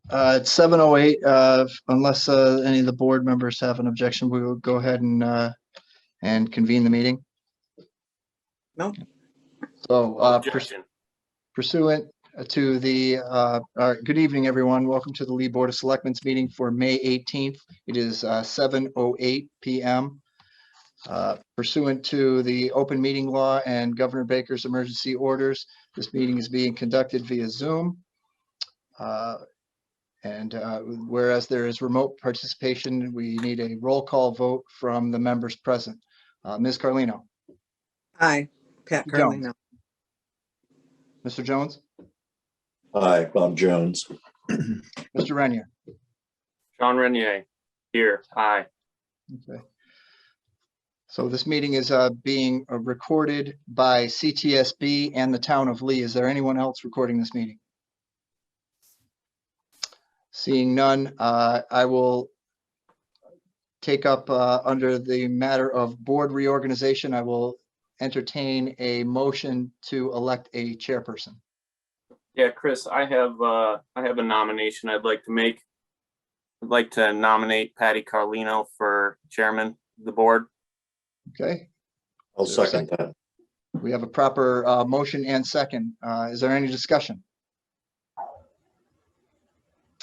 It's 7:08. Unless any of the board members have an objection, we will go ahead and convene the meeting. No. So Objection. pursuant to the good evening, everyone. Welcome to the Lee Board of Selectmen's meeting for May 18th. It is 7:08 p.m. Pursuant to the open meeting law and Governor Baker's emergency orders, this meeting is being conducted via Zoom. Whereas there is remote participation, we need a roll call vote from the members present. Ms. Carlino. Aye. Pat Carlino. Mr. Jones. Aye. Bob Jones. Mr. Renier. Sean Renier. Here. Aye. Okay. So this meeting is being recorded by CTSB and the town of Lee. Is there anyone else recording this meeting? Seeing none, I will take up under the matter of board reorganization. I will entertain a motion to elect a chairperson. Yeah, Chris, I have a nomination I'd like to make. I'd like to nominate Patty Carlino for chairman of the board. Okay. I'll second that. We have a proper motion and second. Is there any discussion?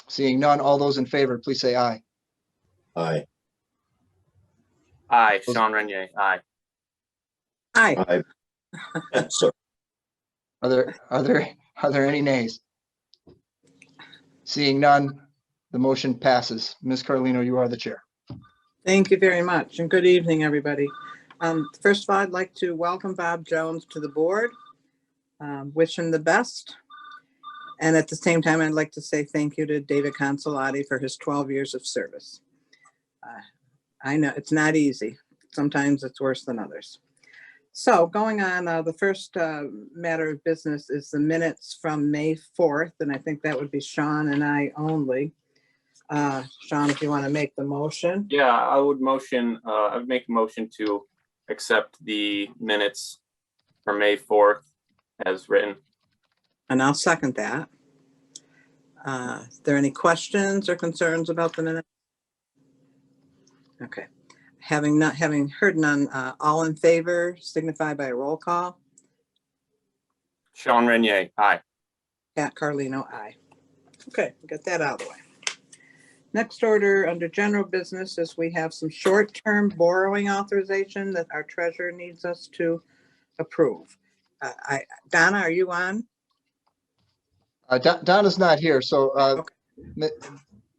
Seeing none, all those in favor, please say aye. Aye. Aye. Sean Renier. Aye. Aye. Aye. Sorry. Are there any nays? Seeing none, the motion passes. Ms. Carlino, you are the chair. Thank you very much, and good evening, everybody. First of all, I'd like to welcome Bob Jones to the board. Wish him the best. And at the same time, I'd like to say thank you to David Consolati for his 12 years of service. I know it's not easy. Sometimes it's worse than others. So going on, the first matter of business is the minutes from May 4th, and I think that would be Sean and I only. Sean, if you want to make the motion. Yeah, I would make a motion to accept the minutes for May 4th as written. And I'll second that. Is there any questions or concerns about the minutes? Okay. Having heard none, all in favor signify by a roll call. Sean Renier. Aye. Pat Carlino, aye. Okay, get that out of the way. Next order under general business is we have some short-term borrowing authorization that our treasurer needs us to approve. Donna, are you on? Donna's not here, so Okay.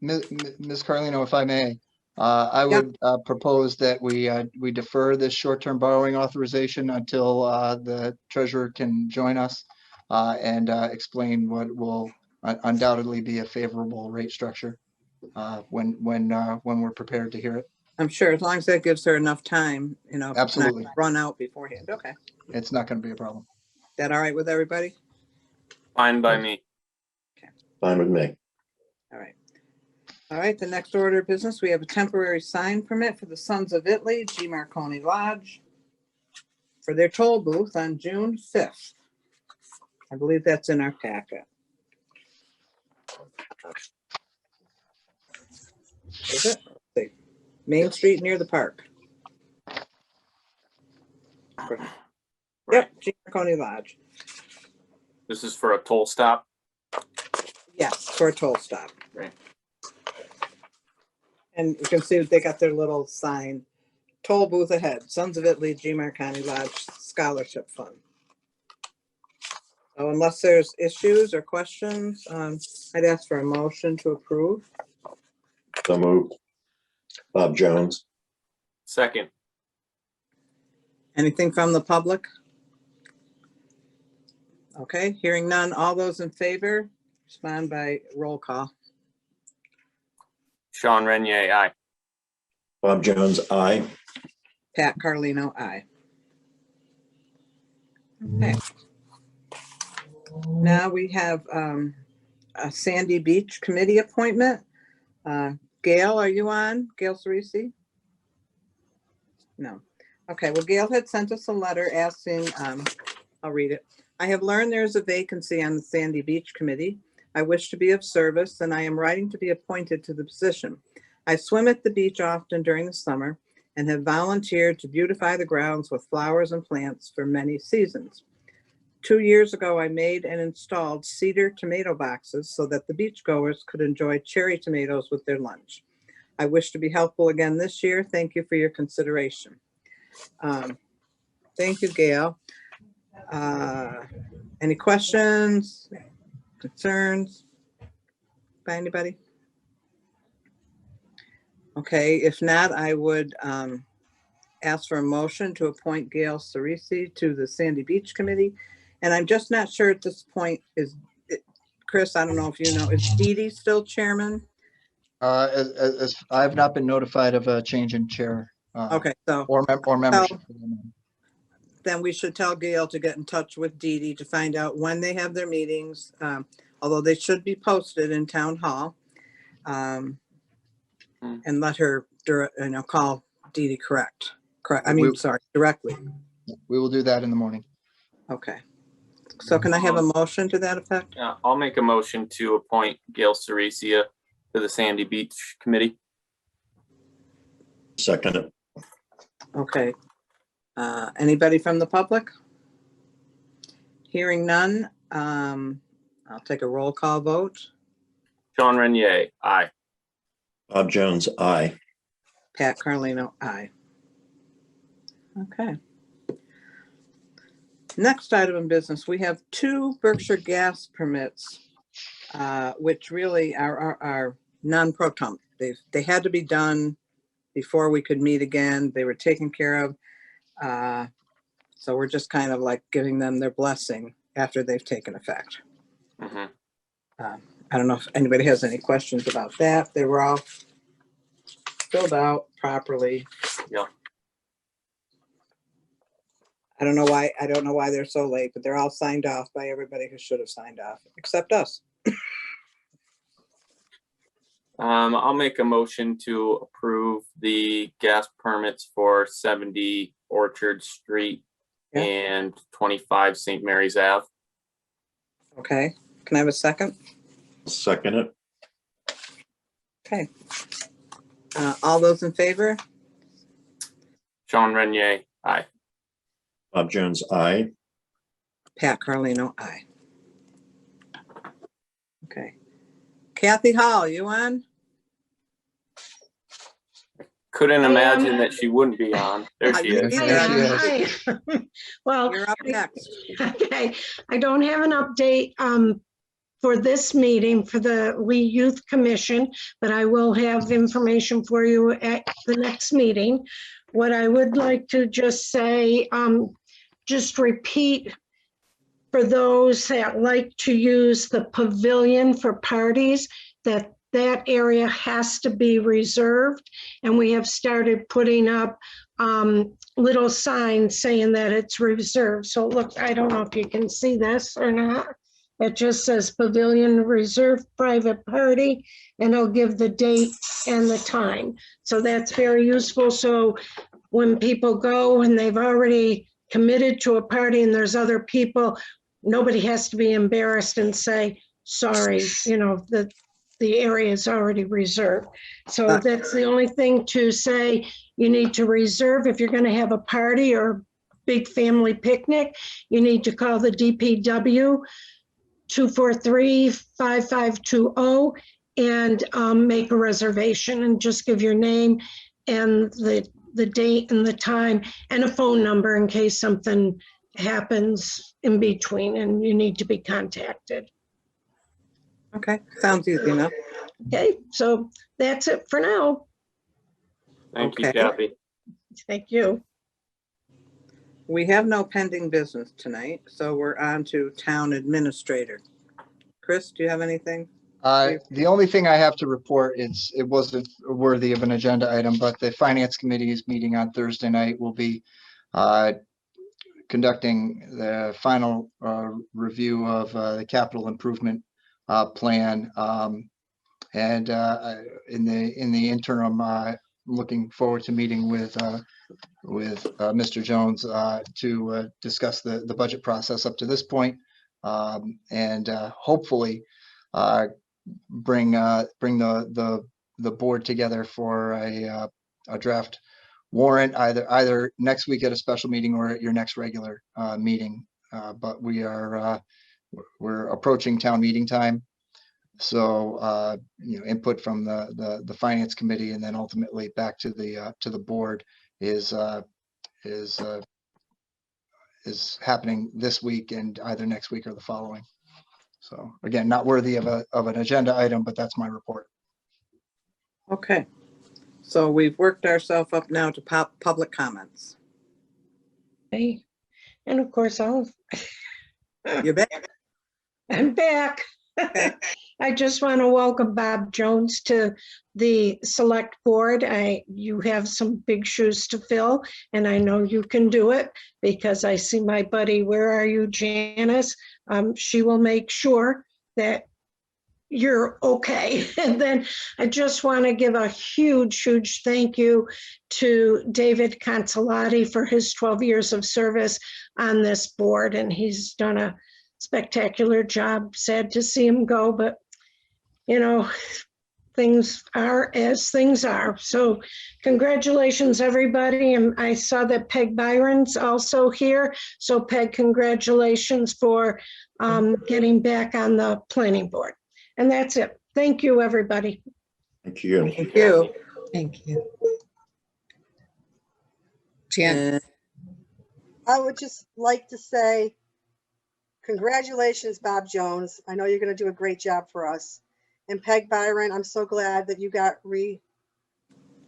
Ms. Carlino, if I may, I would propose that we defer this short-term borrowing authorization until the treasurer can join us and explain what will undoubtedly be a favorable rate structure when we're prepared to hear it. I'm sure, as long as that gives her enough time, if it's Absolutely. not run out beforehand. Okay. It's not going to be a problem. That all right with everybody? Fine by me. Fine with me. All right. All right, the next order of business, we have a temporary sign permit for the Sons of Italy, G. Marconi Lodge, for their toll booth on June 5th. I believe that's in our packet. Is it? Let's see. Main Street near the park. Yep, G. Marconi Lodge. This is for a toll stop. Yes, for a toll stop. Right. And you can see they got their little sign, toll booth ahead, Sons of Italy, G. Marconi Lodge Scholarship Fund. So unless there's issues or questions, I'd ask for a motion to approve. So moved. Bob Jones. Second. Anything from the public? Okay, hearing none. All those in favor, respond by roll call. Sean Renier. Aye. Bob Jones, aye. Pat Carlino, aye. Okay. Now we have a Sandy Beach Committee appointment. Gail, are you on? Gail Cerisi? No. Okay, well, Gail had sent us a letter asking, I'll read it. I have learned there is a vacancy on the Sandy Beach Committee. I wish to be of service, and I am writing to be appointed to the position. I swim at the beach often during the summer and have volunteered to beautify the grounds with flowers and plants for many seasons. 2 years ago, I made and installed cedar tomato boxes so that the beachgoers could enjoy cherry tomatoes with their lunch. I wish to be helpful again this year. Thank you for your consideration. Thank you, Gail. Any questions, concerns by anybody? Okay, if not, I would ask for a motion to appoint Gail Cerisi to the Sandy Beach Committee. And I'm just not sure at this point Chris, I don't know if you know, is Dee Dee still chairman? As I've not been notified of a change in chair. Okay, so Or membership. then we should tell Gail to get in touch with Dee Dee to find out when they have their meetings, although they should be posted in town hall. And let her, call Dee Dee directly. We will do that in the morning. Okay. So can I have a motion to that effect? Yeah, I'll make a motion to appoint Gail Cerisi to the Sandy Beach Committee. Second it. Okay. Anybody from the public? Hearing none, I'll take a roll call vote. Sean Renier, aye. Bob Jones, aye. Pat Carlino, aye. Okay. Next item of business, we have 2 Berkshire gas permits, which really are non-pro tunc. They had to be done before we could meet again. They were taken care of. So we're just kind of like giving them their blessing after they've taken effect. Mhm. I don't know if anybody has any questions about that. They were all filled out properly. Yeah. I don't know why they're so late, but they're all signed off by everybody who should have signed off, except us. I'll make a motion to approve the gas permits for 70 Orchard Street Yeah. and 25 St. Mary's Ave. Okay, can I have a second? Second it. Okay. All those in favor? Sean Renier, aye. Bob Jones, aye. Pat Carlino, aye. Okay. Kathy Hall, you on? Couldn't I am. imagine that she wouldn't be on. There she You is. be There there. she is. Hi. Well, You're up next. okay, I don't have an update for this meeting for the Lee Youth Commission, but I will have information for you at the next meeting. What I would like to just say, just repeat for those that like to use the pavilion for parties, that area has to be reserved. And we have started putting up little signs saying that it's reserved. So look, I don't know if you can see this or not. It just says pavilion reserved private party, and I'll give the date and the time. So that's very useful. So when people go and they've already committed to a party and there's other people, nobody has to be embarrassed and say, sorry, the area is already reserved. So that's the only thing to say. You need to reserve if you're going to have a party or big family picnic. You need to call the DPW 243-5520 and make a reservation, and just give your name and the date and the time and a phone number in case something happens in between and you need to be contacted. Okay, sounds easy enough. Okay, so that's it for now. Thank you, Okay. Kathy. Thank you. We have no pending business tonight, so we're on to town administrator. Chris, do you have anything? The only thing I have to report, it wasn't worthy of an agenda item, but the finance committee is meeting on Thursday night. We'll be conducting the final review of the capital improvement plan. And in the interim, looking forward to meeting with Mr. Jones to discuss the budget process up to this point. And hopefully bring the board together for a draft warrant either next week at a special meeting or at your next regular meeting. But we're approaching town meeting time. So, input from the finance committee and then ultimately back to the board is happening this week and either next week or the following. So again, not worthy of an agenda item, but that's my report. Okay. So we've worked ourselves up now to public comments. Okay. And of course, You're back. I'm back. Okay. I just want to welcome Bob Jones to the select board. You have some big shoes to fill, and I know you can do it because I see my buddy, where are you, Janice? She will make sure that you're okay. And then I just want to give a huge thank you to David Consolati for his 12 years of service on this board, and he's done a spectacular job. Sad to see him go, but things are as things are. So congratulations, everybody. And I saw that Peg Byron's also here. So Peg, congratulations for getting back on the planning board. And that's it. Thank you, everybody. Thank you. Thank you. Thank you. Jan, I would just like to say, congratulations, Bob Jones. I know you're going to do a great job for us. And Peg Byron, I'm so glad that you got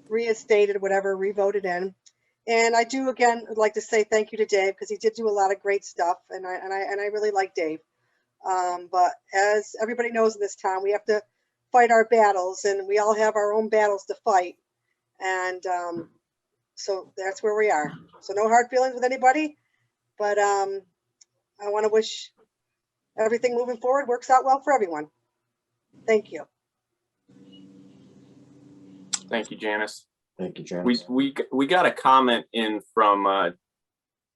reinstated, whatever, revoted in. And I do, again, would like to say thank you to Dave, because he did do a lot of great stuff. And I really like Dave. But as everybody knows in this town, we have to fight our battles, and we all have our own battles to fight. And so that's where we are. So no hard feelings with anybody, but I want to wish everything moving forward works out well for everyone. Thank you. Thank you, Janice. Thank you, Janice. We got a comment in from,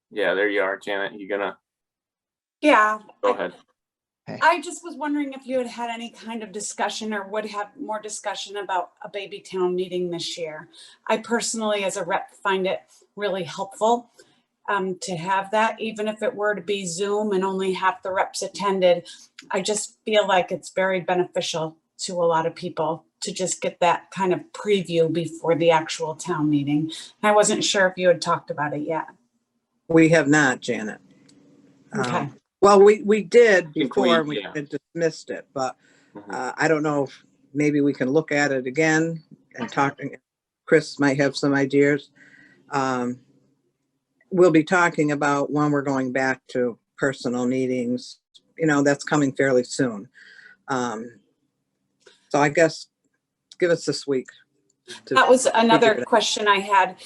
yeah, there you are, Janet. You gonna Yeah, go ahead? I just was wondering if you had had any kind of discussion or would have more discussion about a baby town meeting this year. I personally, as a rep, find it really helpful to have that, even if it were to be Zoom and only half the reps attended. I just feel like it's very beneficial to a lot of people to just get that kind of preview before the actual town meeting. I wasn't sure if you had talked about it yet. We have not, Janet. Okay. Well, we did before, we yeah. had dismissed it, but I don't know if maybe we can look at it again and talk. Chris might have some ideas. We'll be talking about when we're going back to personal meetings. That's coming fairly soon. So I guess give us this week. That was another question I had.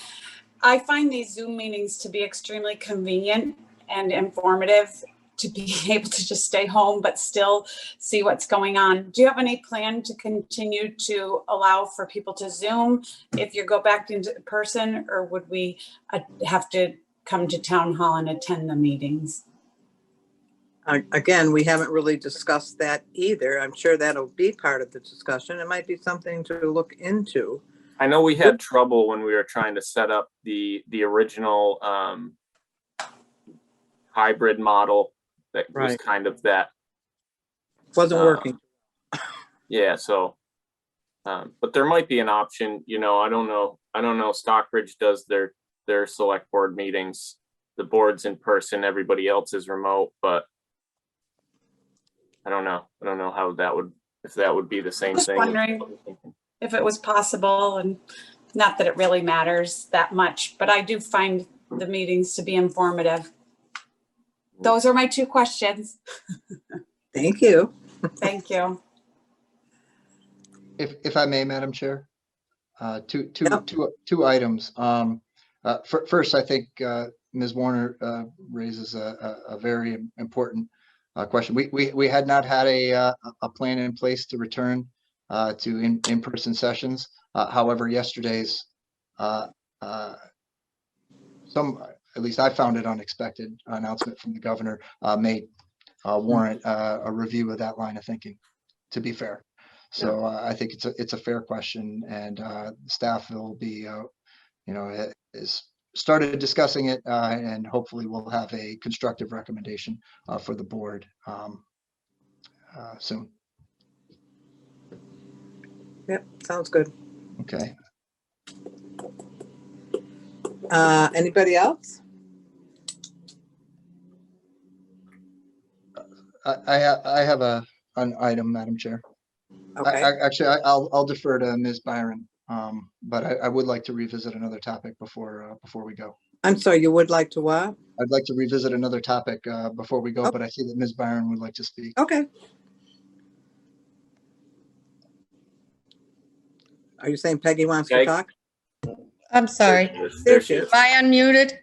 I find these Zoom meetings to be extremely convenient and informative, to be able to just stay home but still see what's going on. Do you have any plan to continue to allow for people to Zoom if you go back into person, or would we have to come to town hall and attend the meetings? Again, we haven't really discussed that either. I'm sure that'll be part of the discussion. It might be something to look into. I know we had trouble when we were trying to set up the original hybrid model that was Right. kind of that. Wasn't working. Yeah, so but there might be an option, I don't know. Stockbridge does their select board meetings. The board's in person, everybody else is remote, but I don't know how if that would be the same Just thing. wondering if it was possible, and not that it really matters that much, but I do find the meetings to be informative. Those are my two questions. Thank you. Thank you. If I may, Madam Chair, two Yep. items. First, I think Ms. Warner raises a very important question. We had not had a plan in place to return to in-person sessions. However, yesterday's at least I found it unexpected announcement from the governor may warrant a review of that line of thinking. to be fair. So I think it's a fair question, and staff will be, is started discussing it, and hopefully we'll have a constructive recommendation for the board soon. Yep, sounds good. Okay. Anybody else? I have an item, Madam Chair. Okay, Actually, I'll defer to Ms. Byron, but I would like to revisit another topic before we go. I'm sorry, you would like to what? I'd like to revisit another topic before we go, Oh. but I see that Ms. Byron would like to speak. Okay. Are you saying Peggy wants to Okay. talk? I'm sorry. There she is. Am I unmuted?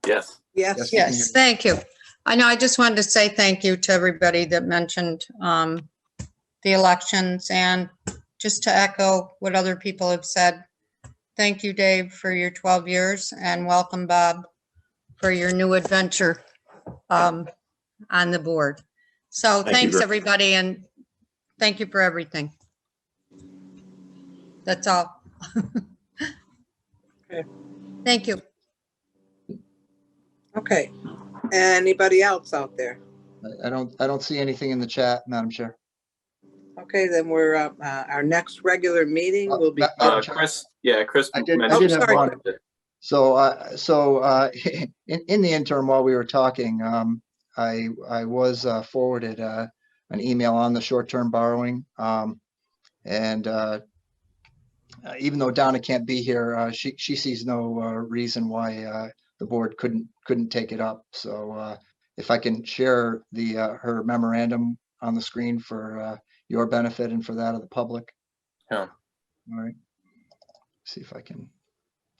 Yes. Yes. Yes. We can hear Yes, you. thank you. I know, I just wanted to say thank you to everybody that mentioned the elections, and just to echo what other people have said. Thank you, Dave, for your 12 years, and welcome, Bob, for your new adventure on the board. So Thank you thanks, very- everybody, and thank you for everything. That's all. Okay. Thank you. Okay. Anybody else out there? I don't see anything in the chat, Madam Chair. Okay, then we're, our next regular meeting will be. Madam Chair. Chris I did mentioned- have sorry. one. In the interim, while we were talking, I was forwarded an email on the short-term borrowing. And even though Donna can't be here, she sees no reason why the board couldn't take it up. So if I can share her memorandum on the screen for your benefit and for that of the public. Yeah. All right. See if I can.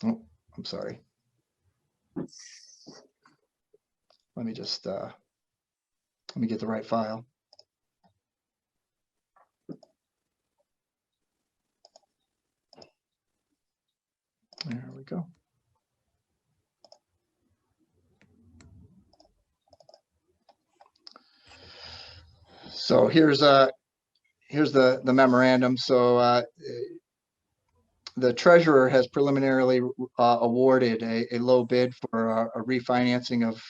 Oh, I'm sorry. Let me just let me get the right file. There we go. So here's the memorandum. So the treasurer has preliminarily awarded a low bid for a refinancing of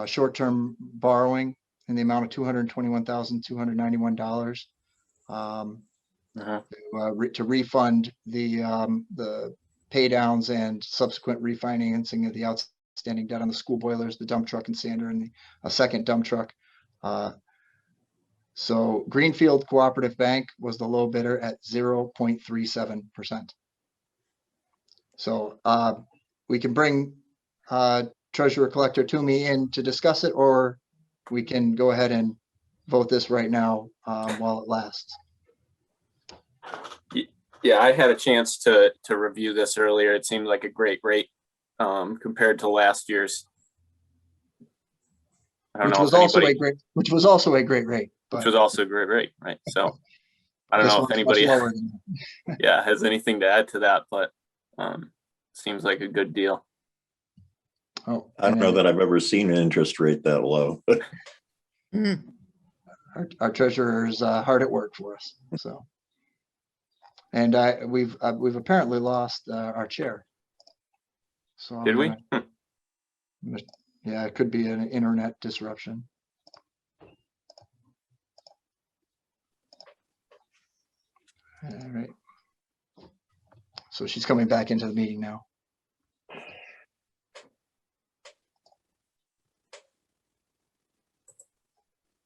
short-term borrowing in the amount of $221,291 to refund the pay downs and subsequent refinancing of the outstanding debt on the school boilers, the dump truck and sander, and a second dump truck. So Greenfield Cooperative Bank was the low bidder at 0.37%. So we can bring Treasurer Collector Toomey in to discuss it, or we can go ahead and vote this right now while it lasts. Yeah, I had a chance to review this earlier. It seemed like a great rate compared to last year's. Which was also a great rate. Which was also a great rate, right? So I don't This know if one's much anybody lower than that. yeah, has anything to add to that, but seems like a good deal. Oh, I don't know that I've ever seen an interest rate that low. Our treasurer is hard at work for us. So, and we've apparently lost our chair. So Did we? Yeah, it could be an internet disruption. All right. So she's coming back into the meeting now.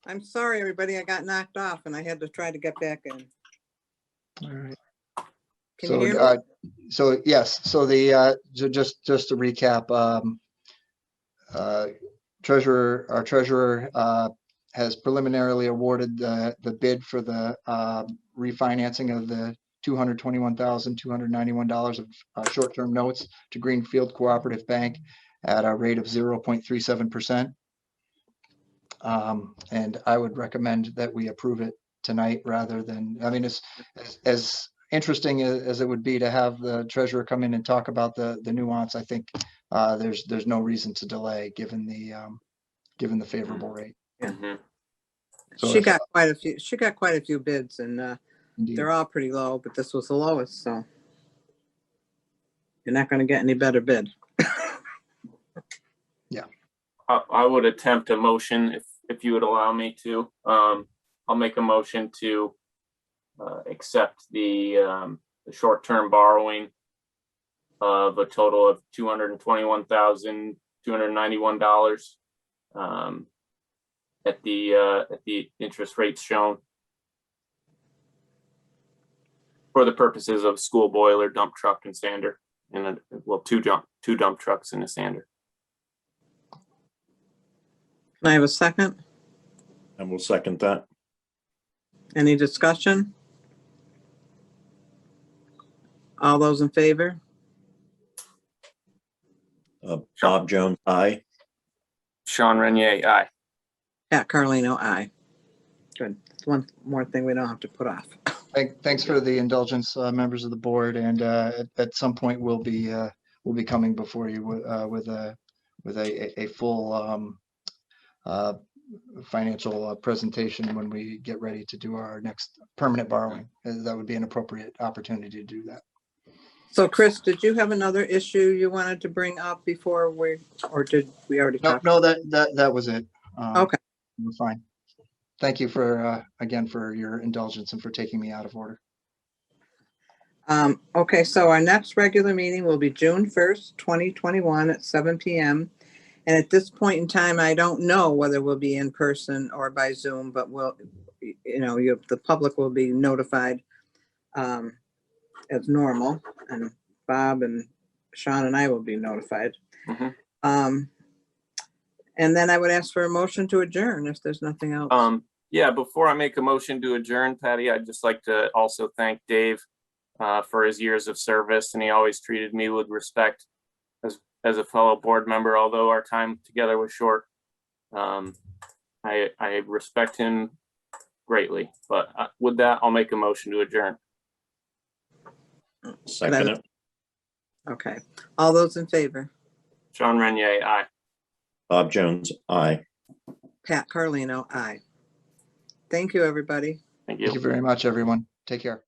I'm sorry, everybody, I got knocked off and I had to try to get back in. All right. Can So, you hear me? so yes, so just to recap, our treasurer has preliminarily awarded the bid for the refinancing of the $221,291 of short-term notes to Greenfield Cooperative Bank at a rate of 0.37%. And I would recommend that we approve it tonight rather than, I mean, as interesting as it would be to have the treasurer come in and talk about the nuance, I think there's no reason to delay given the favorable rate. Mhm. So She if- got quite a few bids and Indeed. they're all pretty low, but this was the lowest, so. You're not gonna get any better bid. I would attempt a motion if you would allow me to. I'll make a motion to accept the short-term borrowing of a total of $221,291 at the interest rates shown for the purposes of school boiler, dump truck, and sander, and two dump trucks and a sander. Can I have a second? And we'll second that. Any discussion? All those in favor? Bob Jones, aye. Sean Renier, aye. Pat Carlino, aye. Good. That's one more thing we don't have to put off. Thanks for the indulgence, members of the board, and at some point we'll be coming before you with a full financial presentation when we get ready to do our next permanent borrowing. That would be an appropriate opportunity to do that. So Chris, did you have another issue you wanted to bring up before or did we already No, talk? no, that was it. Okay. We're fine. Thank you for again for your indulgence and for taking me out of order. Okay, so our next regular meeting will be June 1st, 2021 at 7 p.m. And at this point in time, I don't know whether we'll be in person or by Zoom, but the public will be notified as normal, and Bob and Sean and I will be notified. Mhm. And then I would ask for a motion to adjourn if there's nothing else. Yeah, before I make a motion to adjourn, Patty, I'd just like to also thank Dave for his years of service, and he always treated me with respect as a fellow board member, although our time together was short. I respect him greatly, but with that, I'll make a motion to adjourn. Second it. Okay, all those in favor? Sean Renier, aye. Bob Jones, aye. Pat Carlino, aye. Thank you, everybody. Thank you. Thank you very much, everyone. Take care.